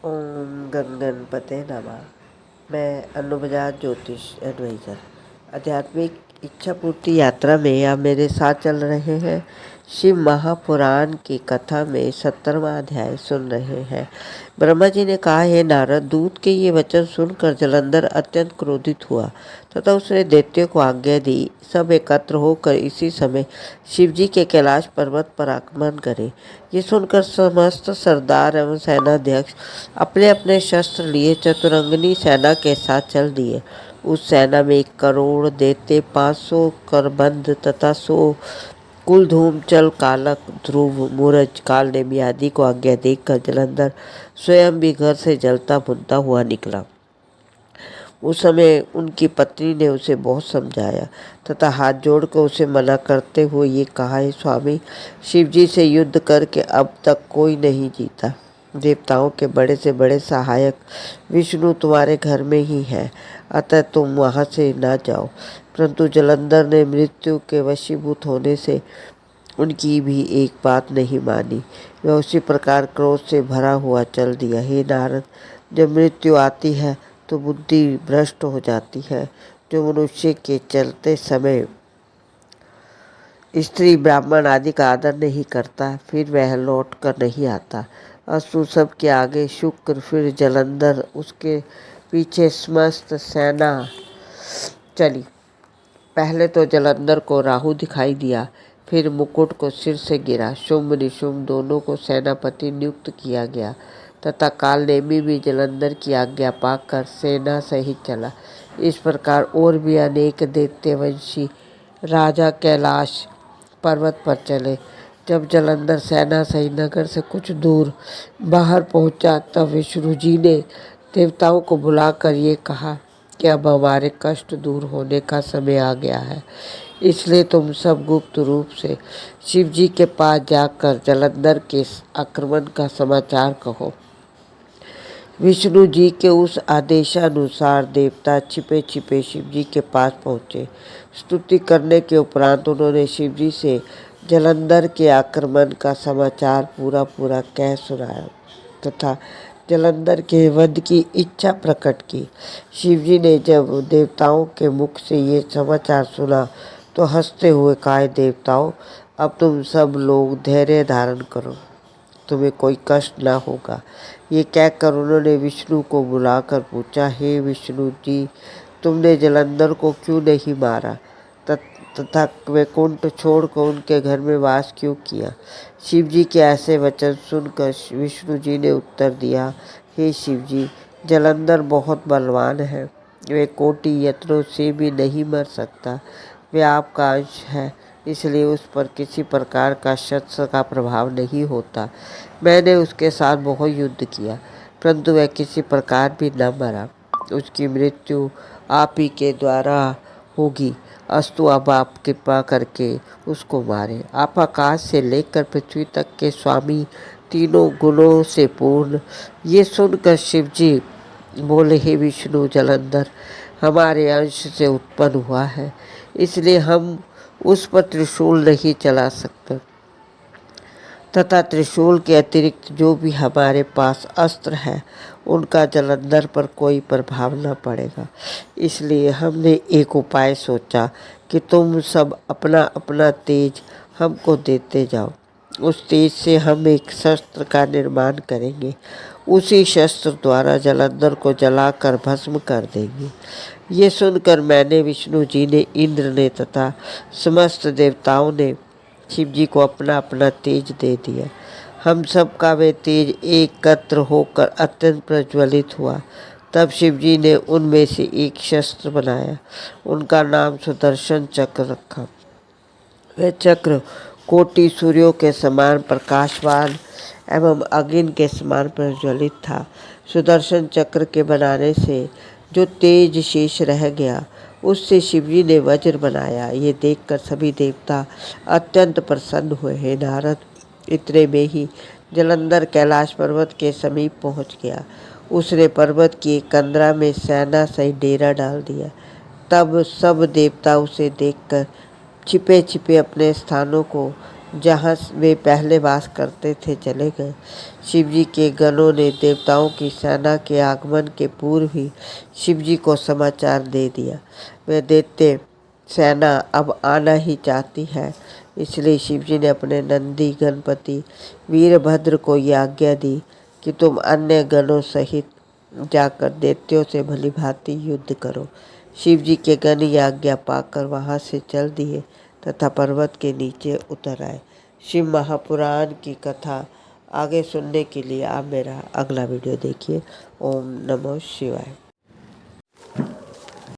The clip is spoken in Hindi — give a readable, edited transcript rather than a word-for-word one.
ओम गण गणपते नमः। मैं अनुबजात ज्योतिष एडवाइज़र आध्यात्मिक इच्छा पूर्ति यात्रा में आप मेरे साथ चल रहे हैं। शिव महापुराण की कथा में 17वां अध्याय सुन रहे हैं। ब्रह्मा जी ने कहा, हे नारद, दूत के ये वचन सुनकर जलंधर अत्यंत क्रोधित हुआ तथा उसने दैत्यों को आज्ञा दी, सब एकत्र होकर इसी समय शिव जी के कैलाश पर्वत पर आक्रमण करें। ये सुनकर समस्त सरदार एवं सेनाध्यक्ष अपने अपने शस्त्र लिए चतुरंगनी सेना के साथ चल दिए। उस सेना में 1 करोड़ दैत्य, 500 करबंद तथा 100 कुलधूम, चल, कालक, ध्रुव, मूरज, कालनेमी आदि को आज्ञा देकर जलंधर स्वयं भी घर से जलता भुनता हुआ निकला। उस समय उनकी पत्नी ने उसे बहुत समझाया तथा हाथ जोड़कर उसे मना करते हुए ये कहा, हे स्वामी, शिव जी से युद्ध करके अब तक कोई नहीं जीता। देवताओं के बड़े से बड़े सहायक विष्णु तुम्हारे घर में ही है, अतः तुम वहाँ से न जाओ। परंतु जलंधर ने मृत्यु के वशीभूत होने से उनकी भी एक बात नहीं मानी। वह उसी प्रकार क्रोध से भरा हुआ चल दिया। हे नारद, जब मृत्यु आती है तो बुद्धि भ्रष्ट हो जाती है। जो मनुष्य के चलते समय स्त्री ब्राह्मण आदि का आदर नहीं करता, फिर वह लौट कर नहीं आता। अस्तु, सब के आगे शुक्र, फिर जलंधर, उसके पीछे समस्त सेना चली। पहले तो जलंधर को राहु दिखाई दिया, फिर मुकुट को सिर से गिरा। शुंभ निशुंभ दोनों को सेनापति नियुक्त किया गया तथा कालनेमी भी जलंधर की आज्ञा पाकर सेना सहित चला। इस प्रकार और भी अनेक दैत्यवंशी राजा कैलाश पर्वत पर चले। जब जलंधर सेना सहित नगर से कुछ दूर बाहर पहुंचा, तब विष्णु जी ने देवताओं को बुलाकर ये कहा कि अब हमारे कष्ट दूर होने का समय आ गया है, इसलिए तुम सब गुप्त रूप से शिव जी के पास जाकर जलंधर के आक्रमण का समाचार कहो। विष्णु जी के उस आदेशानुसार देवता छिपे छिपे शिव जी के पास पहुँचे। स्तुति करने के उपरांत उन्होंने शिव जी से जलंधर के आक्रमण का समाचार पूरा पूरा कह सुनाया तथा जलंधर के वध की इच्छा प्रकट की। शिव जी ने जब देवताओं के मुख से ये समाचार सुना तो हंसते हुए कहा, देवताओं, अब तुम सब लोग धैर्य धारण करो, तुम्हें कोई कष्ट ना होगा। ये कहकर उन्होंने विष्णु को बुलाकर पूछा, हे विष्णु जी, तुमने जलंधर को क्यों नहीं मारा तथा वैकुंठ छोड़कर उनके घर में वास क्यों किया? शिव जी के ऐसे वचन सुनकर विष्णु जी ने उत्तर दिया, हे शिव जी, जलंधर बहुत बलवान है, वे कोटि यत्नों से भी नहीं मर सकता। वे आपका अंश है, इसलिए उस पर किसी प्रकार का शस्त्र का प्रभाव नहीं होता। मैंने उसके साथ बहुत युद्ध किया, परंतु वह किसी प्रकार भी न मरा। उसकी मृत्यु आप ही के द्वारा होगी। अस्तु, अब आप कृपा करके उसको मारें। आप आकाश से लेकर पृथ्वी तक के स्वामी, तीनों गुणों से पूर्ण। ये सुनकर शिव जी बोले, हे विष्णु, जलंधर हमारे अंश से उत्पन्न हुआ है, इसलिए हम उस पर त्रिशूल नहीं चला सकते तथा त्रिशूल के अतिरिक्त जो भी हमारे पास अस्त्र है उनका जलंधर पर कोई प्रभाव न पड़ेगा। इसलिए हमने एक उपाय सोचा कि तुम सब अपना अपना तेज हमको देते जाओ। उस तेज से हम एक शस्त्र का निर्माण करेंगे, उसी शस्त्र द्वारा जलंधर को जलाकर भस्म कर देंगे। ये सुनकर मैंने, विष्णु जी ने, इंद्र ने तथा समस्त देवताओं ने शिव जी को अपना अपना तेज दे दिया। हम सब का वे तेज एकत्र होकर अत्यंत प्रज्वलित हुआ। तब शिव जी ने उनमें से एक शस्त्र बनाया, उनका नाम सुदर्शन चक्र रखा। वह चक्र कोटि सूर्यों के समान प्रकाशवान एवं अग्नि के समान प्रज्वलित था। सुदर्शन चक्र के बनाने से जो तेज शेष रह गया, उससे शिवजी ने वज्र बनाया। ये देखकर सभी देवता अत्यंत प्रसन्न हुए। हे नारद, इतने में ही जलंधर कैलाश पर्वत के समीप पहुंच गया। उसने पर्वत की एक कंदरा में सेना सहित डेरा डाल दिया। तब सब देवता उसे देखकर छिपे छिपे अपने स्थानों को जहाँ वे पहले वास करते थे चले गए। शिवजी के गणों ने देवताओं की सेना के आगमन के पूर्व ही शिवजी को समाचार दे दिया। वे दैत्य सेना अब आना ही चाहती है। इसलिए शिवजी ने अपने नंदी गणपति वीरभद्र को यह आज्ञा दी कि तुम अन्य गणों सहित जाकर दैत्यों से भली भांति युद्ध करो। शिवजी के गण यह आज्ञा पाकर वहां से चल दिए तथा पर्वत के नीचे उतर आए। शिव महापुराण की कथा आगे सुनने के लिए आप मेरा अगला वीडियो देखिए। ओम नमो शिवाय।